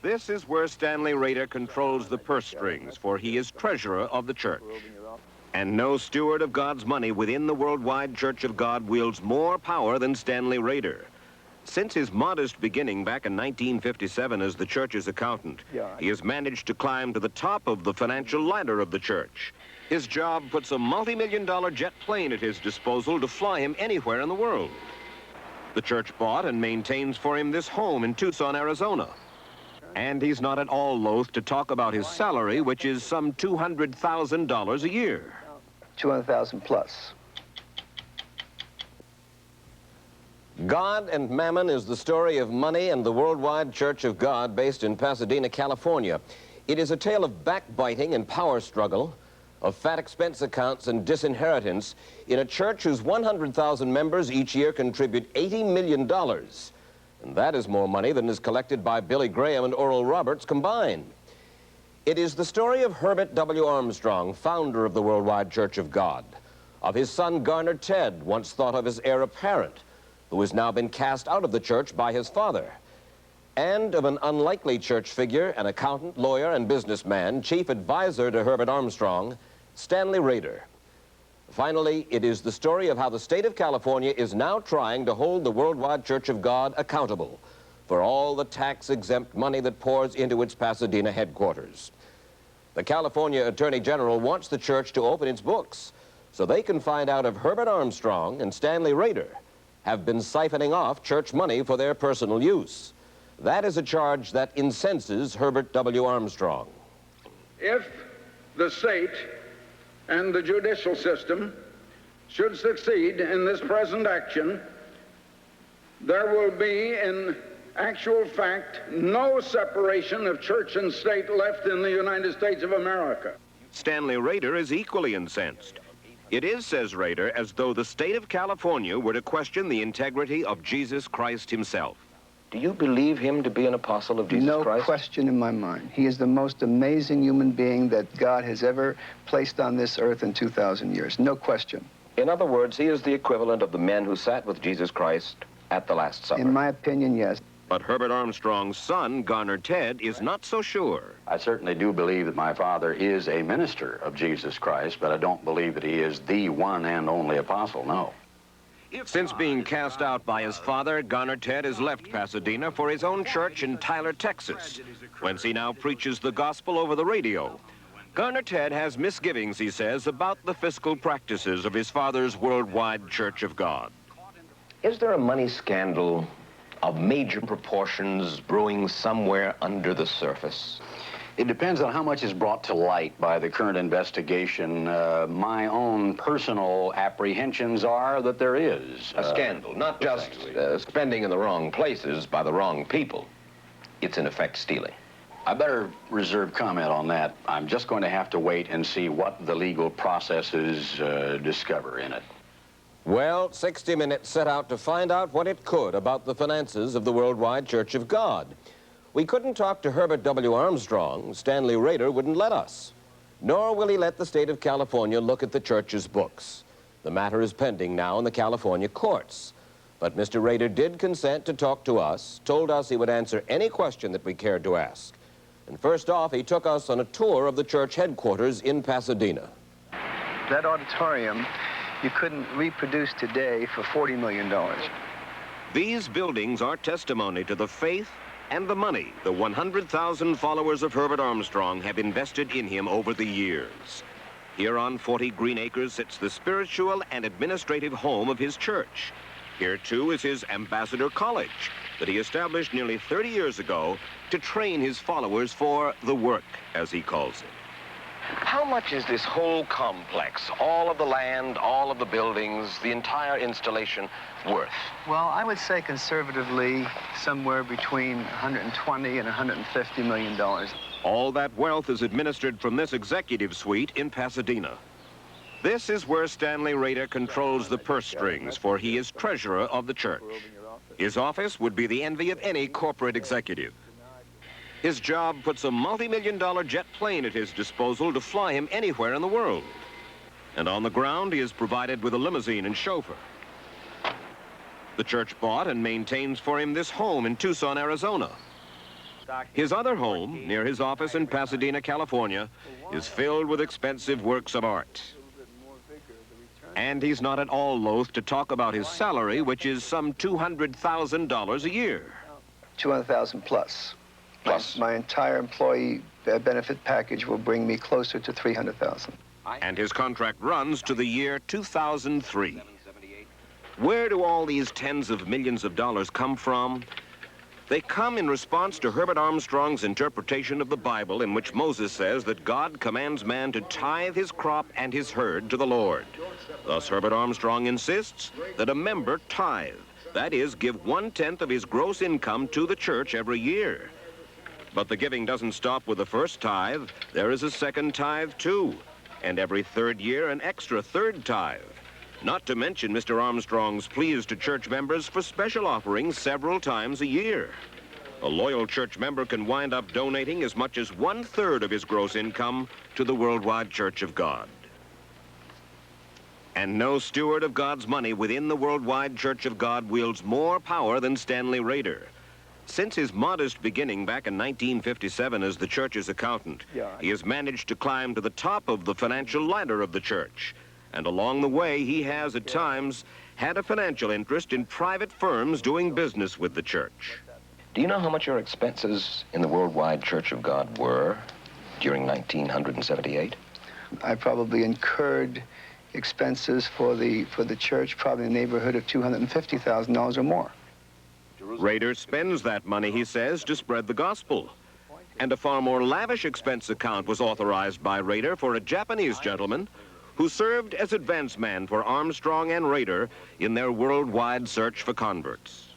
This is where Stanley Rader controls the purse strings, for he is treasurer of the church. And no steward of God's money within the worldwide Church of God wields more power than Stanley Rader. Since his modest beginning back in 1957 as the church's accountant, he has managed to climb to the top of the financial ladder of the church. His job puts a multi-million-dollar jet plane at his disposal to fly him anywhere in the world. The church bought and maintains for him this home in Tucson, Arizona. And he's not at all loath to talk about his salary, which is some $200,000 a year. 200,000 plus. God and Mammon is the story of money and the worldwide Church of God based in Pasadena, California. It is a tale of backbiting and power struggle, of fat expense accounts and disinheritance in a church whose 100,000 members each year contribute $80 million. And that is more money than is collected by Billy Graham and Oral Roberts combined. It is the story of Herbert W Armstrong, founder of the Worldwide Church of God, of his son Garner Ted, once thought of as heir apparent, who has now been cast out of the church by his father, and of an unlikely church figure, an accountant, lawyer, and businessman, chief advisor to Herbert Armstrong, Stanley Rader. Finally, it is the story of how the state of California is now trying to hold the Worldwide Church of God accountable for all the tax-exempt money that pours into its Pasadena headquarters. The California Attorney General wants the church to open its books so they can find out if Herbert Armstrong and Stanley Rader have been siphoning off church money for their personal use. That is a charge that incenses Herbert W. Armstrong. If the state and the judicial system should succeed in this present action, there will be, in actual fact, no separation of church and state left in the United States of America. Stanley Rader is equally incensed. It is, says Rader, as though the state of California were to question the integrity of Jesus Christ himself. Do you believe him to be an apostle of Jesus Christ? No question in my mind. He is the most amazing human being that God has ever placed on this earth in 2,000 years. No question. In other words, he is the equivalent of the men who sat with Jesus Christ at the Last Supper. In my opinion, yes. But Herbert Armstrong's son, Garner Ted, is not so sure. I certainly do believe that my father is a minister of Jesus Christ, but I don't believe that he is the one and only apostle, no. Since being cast out by his father, Garner Ted has left Pasadena for his own church in Tyler, Texas, whence he now preaches the gospel over the radio. Garner Ted has misgivings, he says, about the fiscal practices of his father's Worldwide Church of God. Is there a money scandal of major proportions brewing somewhere under the surface? It depends on how much is brought to light by the current investigation. My own personal apprehensions are that there is a scandal, not just spending in the wrong places by the wrong people. It's in effect stealing. I better reserve comment on that. I'm just going to have to wait and see what the legal processes discover in it. Well, 60 Minutes set out to find out what it could about the finances of the Worldwide Church of God. We couldn't talk to Herbert W. Armstrong. Stanley Rader wouldn't let us. Nor will he let the state of California look at the church's books. The matter is pending now in the California courts. But Mr. Rader did consent to talk to us, told us he would answer any question that we cared to ask. And first off, he took us on a tour of the church headquarters in Pasadena. That auditorium you couldn't reproduce today for $40 million. These buildings are testimony to the faith and the money the 100,000 followers of Herbert Armstrong have invested in him over the years. Here on 40 green acres sits the spiritual and administrative home of his church. Here, too, is his Ambassador College that he established nearly 30 years ago to train his followers for the work, as he calls it. How much is this whole complex, all of the land, all of the buildings, the entire installation, worth? Well, I would say conservatively somewhere between $120 and $150 million. All that wealth is administered from this executive suite in Pasadena. This is where Stanley Rader controls the purse strings, for he is treasurer of the church. His office would be the envy of any corporate executive. His job puts a multi-million-dollar jet plane at his disposal to fly him anywhere in the world. And on the ground, he is provided with a limousine and chauffeur. The church bought and maintains for him this home in Tucson, Arizona. His other home, near his office in Pasadena, California, is filled with expensive works of art. And he's not at all loath to talk about his salary, which is some $200,000 a year. 200,000 plus. Plus. My entire employee benefit package will bring me closer to 300,000. And his contract runs to the year 2003. Where do all these tens of millions of dollars come from? They come in response to Herbert Armstrong's interpretation of the Bible, in which Moses says that God commands man to tithe his crop and his herd to the Lord. Thus, Herbert Armstrong insists that a member tithe, that is, give 1/10 of his gross income to the church every year. But the giving doesn't stop with the first tithe. There is a second tithe, too, and every third year, an extra third tithe. Not to mention Mr. Armstrong's pleas to church members for special offerings several times a year. A loyal church member can wind up donating as much as 1/3 of his gross income to the Worldwide Church of God. And no steward of God's money within the Worldwide Church of God wields more power than Stanley Rader. Since his modest beginning back in 1957 as the church's accountant, he has managed to climb to the top of the financial ladder of the church. And along the way, he has at times had a financial interest in private firms doing business with the church. Do you know how much your expenses in the Worldwide Church of God were during 1978? I probably incurred expenses for the church probably in the neighborhood of $250,000 or more. Rader spends that money, he says, to spread the gospel. And a far more lavish expense account was authorized by Rader for a Japanese gentleman who served as advance man for Armstrong and Rader in their worldwide search for converts.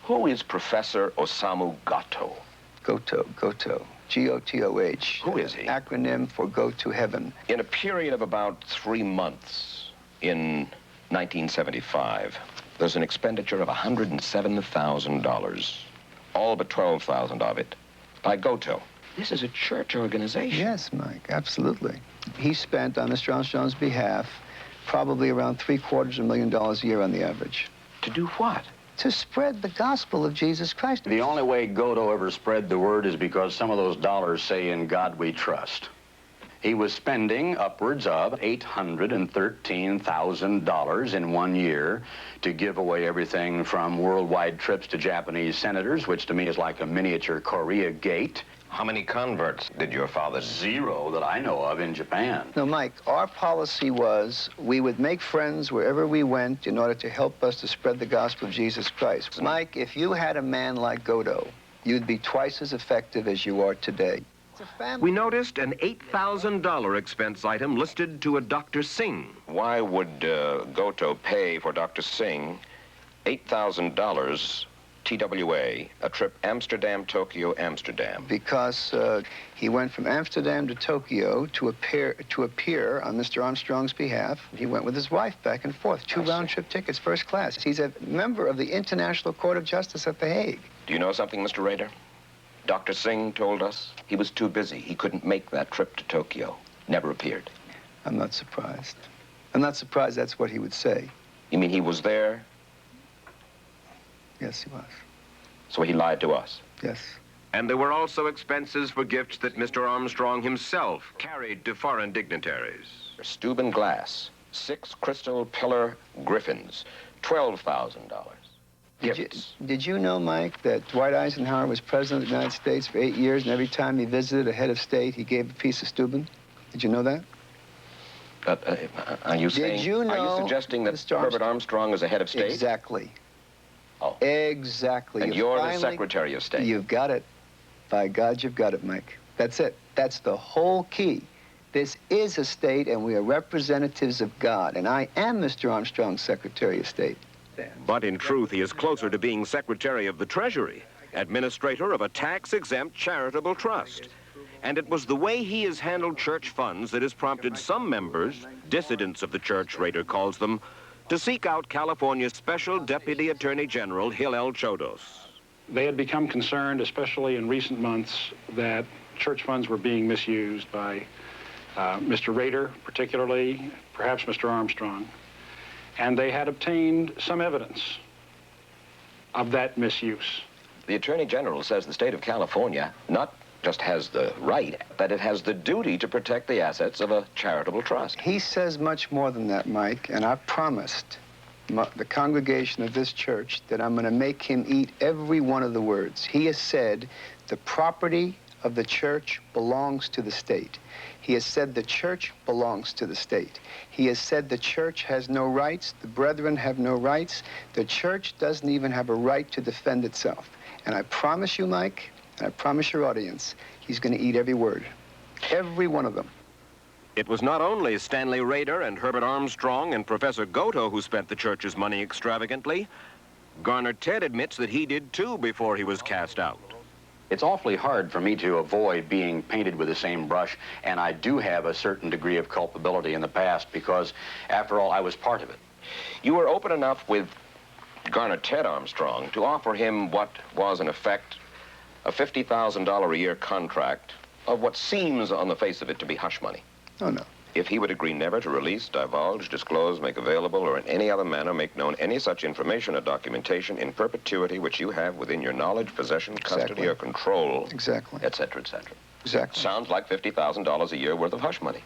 Who is Professor Osamu Goto? Goto. G-O-T-O-H. Who is he? Acronym for Go to Heaven. In a period of about 3 months in 1975, there's an expenditure of $107,000, all but $12,000 of it, by Goto. This is a church organization. Yes, Mike, absolutely. He spent on Mr. Armstrong's behalf probably around $750,000 a year on the average. To do what? To spread the gospel of Jesus Christ. The only way Goto ever spread the word is because some of those dollars say, "In God we trust." He was spending upwards of $813,000 in 1 year to give away everything from worldwide trips to Japanese senators, which to me is like a miniature Korea Gate. How many converts did your father? 0 that I know of in Japan. No, Mike, our policy was we would make friends wherever we went in order to help us to spread the gospel of Jesus Christ. Mike, if you had a man like Goto, you'd be twice as effective as you are today. We noticed an $8,000 expense item listed to a Dr. Singh. Why would Goto pay for Dr. Singh $8,000 TWA, a trip Amsterdam, Tokyo, Amsterdam? Because he went from Amsterdam to Tokyo to appear on Mr. Armstrong's behalf. He went with his wife back and forth, 2 round-trip tickets, first class. He's a member of the International Court of Justice at The Hague. Do you know something, Mr. Rader? Dr. Singh told us he was too busy. He couldn't make that trip to Tokyo. Never appeared. I'm not surprised. I'm not surprised that's what he would say. You mean he was there, Yes, he was. so he lied to us? Yes. And there were also expenses for gifts that Mr. Armstrong himself carried to foreign dignitaries. Steuben glass, 6 crystal pillar griffins, $12,000. Did you know, Mike, that Dwight Eisenhower was president of the United States for 8 years, and every time he visited a head of state, he gave a piece of Steuben? Did you know that? Are you saying? you know, Are you suggesting that Mr. Herbert Armstrong is a head of state? Exactly. Oh. Exactly. And you're the Secretary of State. You've got it. By God, you've got it, Mike. That's it. That's the whole key. This is a state, and we are representatives of God. And I am Mr. Armstrong's Secretary of State. But in truth, he is closer to being Secretary of the Treasury, administrator of a tax-exempt charitable trust. And it was the way he has handled church funds that has prompted some members, dissidents of the church, Rader calls them, to seek out California's Special Deputy Attorney General Hillel Chodos. They had become concerned, especially in recent months, that church funds were being misused by Mr. Rader, particularly, perhaps Mr. Armstrong. And they had obtained some evidence of that misuse. The Attorney General says the state of California not just has the right, but it has the duty to protect the assets of a charitable trust. He says much more than that, Mike, and I've promised the congregation of this church that I'm going to make him eat every one of the words. He has said the property of the church belongs to the state. He has said the church belongs to the state. He has said the church has no rights, the brethren have no rights, the church doesn't even have a right to defend itself. And I promise you, Mike, and I promise your audience, he's going to eat every word. Every one of them. It was not only Stanley Rader and Herbert Armstrong and Professor Goto who spent the church's money extravagantly. Garner Ted admits that he did too before he was cast out. It's awfully hard for me to avoid being painted with the same brush, and I do have a certain degree of culpability in the past because, after all, I was part of it. You were open enough with Garner Ted Armstrong to offer him what was, in effect, a $50,000 a year contract of what seems on the face of it to be hush money. Oh, no. If he would agree never to release, divulge, disclose, make available, or in any other manner make known any such information or documentation in perpetuity which you have within your knowledge, possession, custody, or control, Exactly. etc., etc. Exactly. Sounds like $50,000 a year worth of hush money.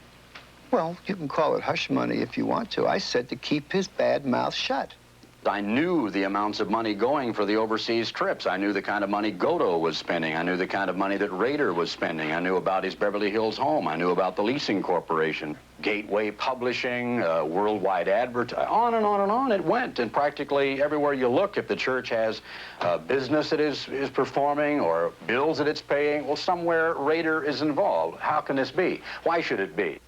Well, you can call it hush money if you want to. I said to keep his bad mouth shut. I knew the amounts of money going for the overseas trips. I knew the kind of money Goto was spending. I knew the kind of money that Rader was spending. I knew about his Beverly Hills home. I knew about the leasing corporation, Gateway Publishing, worldwide advertising, on and on and on it went. And practically everywhere you look, if the church has business that is performing or bills that it's paying, well, somewhere Rader is involved. How can this be? Why should it be?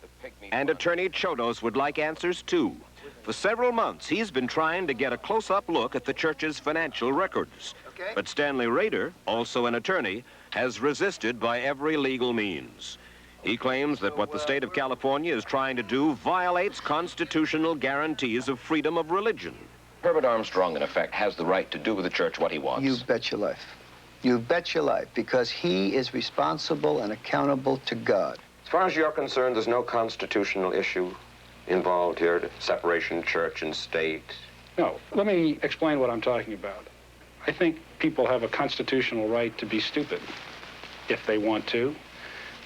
And Attorney Chodos would like answers, too. For several months, he's been trying to get a close-up look at the church's financial records. Okay. But Stanley Rader, also an attorney, has resisted by every legal means. He claims that what the state of California is trying to do violates constitutional guarantees of freedom of religion. Herbert Armstrong, in effect, has the right to do with the church what he wants. You bet your life. You bet your life, because he is responsible and accountable to God. As far as you're concerned, there's no constitutional issue involved here, separation church and state? No. Let me explain what I'm talking about. I think people have a constitutional right to be stupid if they want to.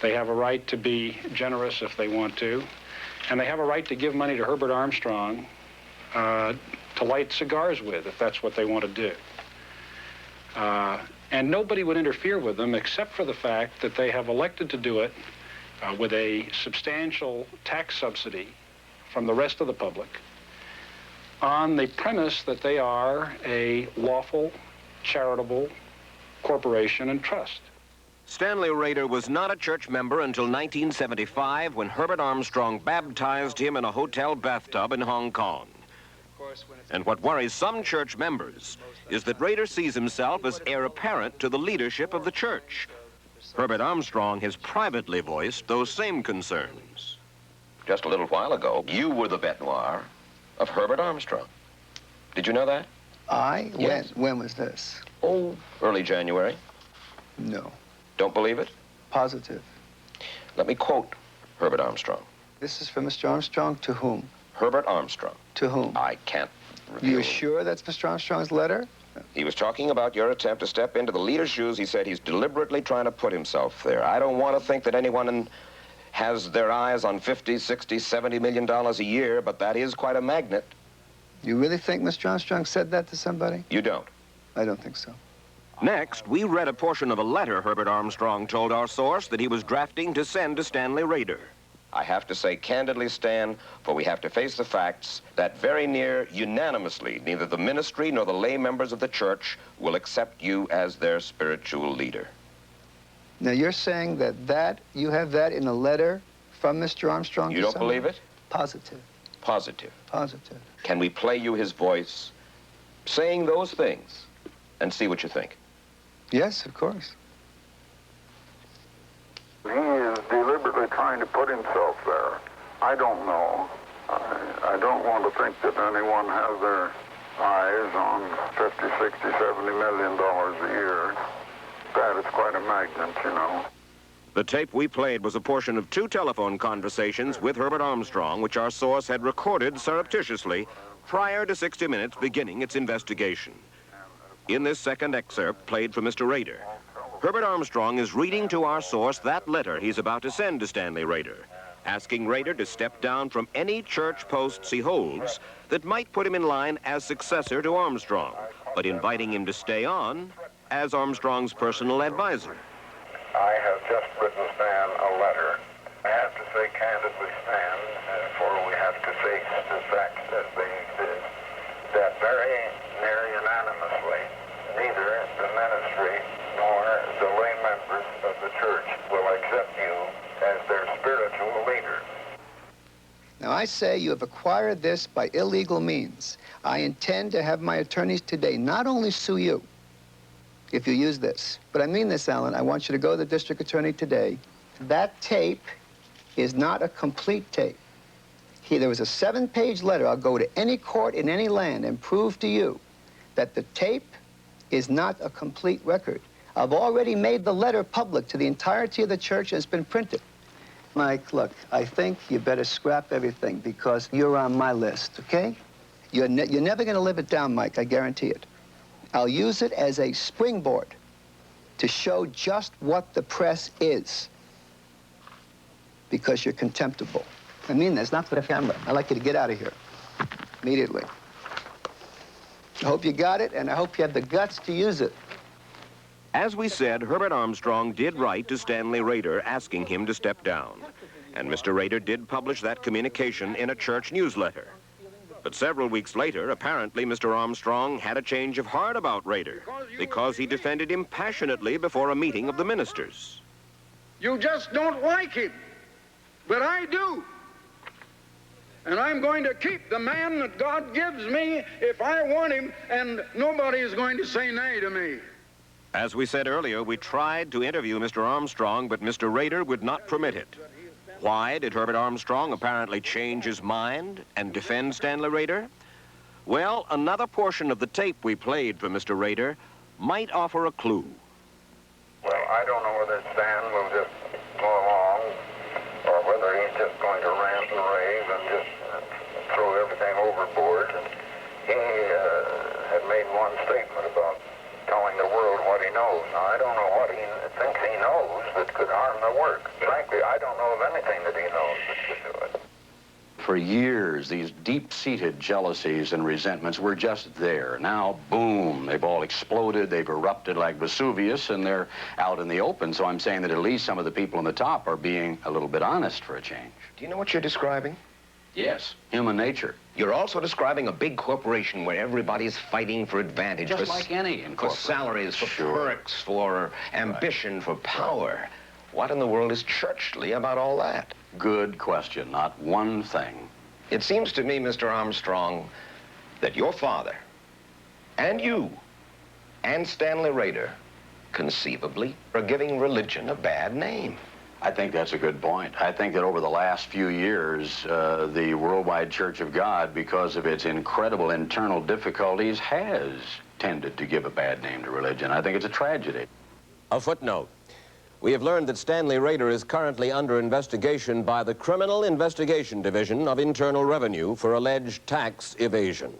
They have a right to be generous if they want to. And they have a right to give money to Herbert Armstrong to light cigars with if that's what they want to do. And nobody would interfere with them except for the fact that they have elected to do it with a substantial tax subsidy from the rest of the public on the premise that they are a lawful, charitable corporation and trust. Stanley Rader was not a church member until 1975 when Herbert Armstrong baptized him in a hotel bathtub in Hong Kong. And what worries some church members is that Rader sees himself as heir apparent to the leadership of the church. Herbert Armstrong has privately voiced those same concerns. Just a little while ago, you were the bête noire of Herbert Armstrong. Did you know that? I? Yes. When was this? Oh, early January. No. Don't believe it? Positive. Let me quote Herbert Armstrong. This is from Mr. Armstrong to whom? Herbert Armstrong. To whom? I can't reveal. You're sure that's Mr. Armstrong's letter? He was talking about your attempt to step into the leader's shoes. He said he's deliberately trying to put himself there. I don't want to think that anyone has their eyes on $50, $60, $70 million a year, but that is quite a magnet. You really think Mr. Armstrong said that to somebody? You don't? I don't think so. Next, we read a portion of a letter Herbert Armstrong told our source that he was drafting to send to Stanley Rader. I have to say candidly, Stan, for we have to face the facts, that very near unanimously, neither the ministry nor the lay members of the church will accept you as their spiritual leader. Now, you're saying that you have that in a letter from Mr. Armstrong? You don't believe it? Positive. Positive. Positive. Can we play you his voice saying those things and see what you think? Yes, of course. He is deliberately trying to put himself there. I don't know. I don't want to think that anyone has their eyes on $50, $60, $70 million a year. That is quite a magnet, you know. The tape we played was a portion of 2 telephone conversations with Herbert Armstrong, which our source had recorded surreptitiously prior to 60 Minutes beginning its investigation. In this second excerpt played from Mr. Rader, Herbert Armstrong is reading to our source that letter he's about to send to Stanley Rader, asking Rader to step down from any church posts he holds that might put him in line as successor to Armstrong, but inviting him to stay on as Armstrong's personal advisor. I have just written Stan a letter. I have to say candidly, Stan, for we have to face the facts as they exist, that very near unanimously, neither the ministry nor the lay members of the church will accept you as their spiritual leader. Now, I say you have acquired this by illegal means. I intend to have my attorneys today not only sue you if you use this, but I mean this, Alan. I want you to go to the district attorney today. That tape is not a complete tape. There was a 7-page letter. I'll go to any court in any land and prove to you that the tape is not a complete record. I've already made the letter public to the entirety of the church, and it's been printed. Mike, look, I think you better scrap everything because you're on my list, okay? You're never going to live it down, Mike, I guarantee it. I'll use it as a springboard to show just what the press is because you're contemptible. I mean this, not for the camera. I'd like you to get out of here immediately. I hope you got it, and I hope you have the guts to use it. As we said, Herbert Armstrong did write to Stanley Rader asking him to step down. And Mr. Rader did publish that communication in a church newsletter. But several weeks later, apparently Mr. Armstrong had a change of heart about Rader because he defended him passionately before a meeting of the ministers. You just don't like him, but I do. And I'm going to keep the man that God gives me if I want him, and nobody is going to say nay to me. As we said earlier, we tried to interview Mr. Armstrong, but Mr. Rader would not permit it. Why did Herbert Armstrong apparently change his mind and defend Stanley Rader? Well, another portion of the tape we played for Mr. Rader might offer a clue. Well, I don't know whether Stan will just go along or whether he's just going to rant and rave and just throw everything overboard. He had made one statement about telling the world what he knows. Now, I don't know what he thinks he knows that could harm the work. Frankly, I don't know of anything that he knows that could do it. For years, these deep-seated jealousies and resentments were just there. Now, boom, they've all exploded, they've erupted like Vesuvius, and they're out in the open. So I'm saying that at least some of the people on the top are being a little bit honest for a change. Do you know what you're describing? Yes, human nature. You're also describing a big corporation where everybody's fighting for advantage. Just like any for incorporated. salaries, for Sure. perks, for ambition, for power. What in the world is churchly about all that? Good question, not one thing. It seems to me, Mr. Armstrong, that your father and you and Stanley Rader conceivably are giving religion a bad name. I think that's a good point. I think that over the last few years, the Worldwide Church of God, because of its incredible internal difficulties, has tended to give a bad name to religion. I think it's a tragedy. A footnote. We have learned that Stanley Rader is currently under investigation by the Criminal Investigation Division of Internal Revenue for alleged tax evasion.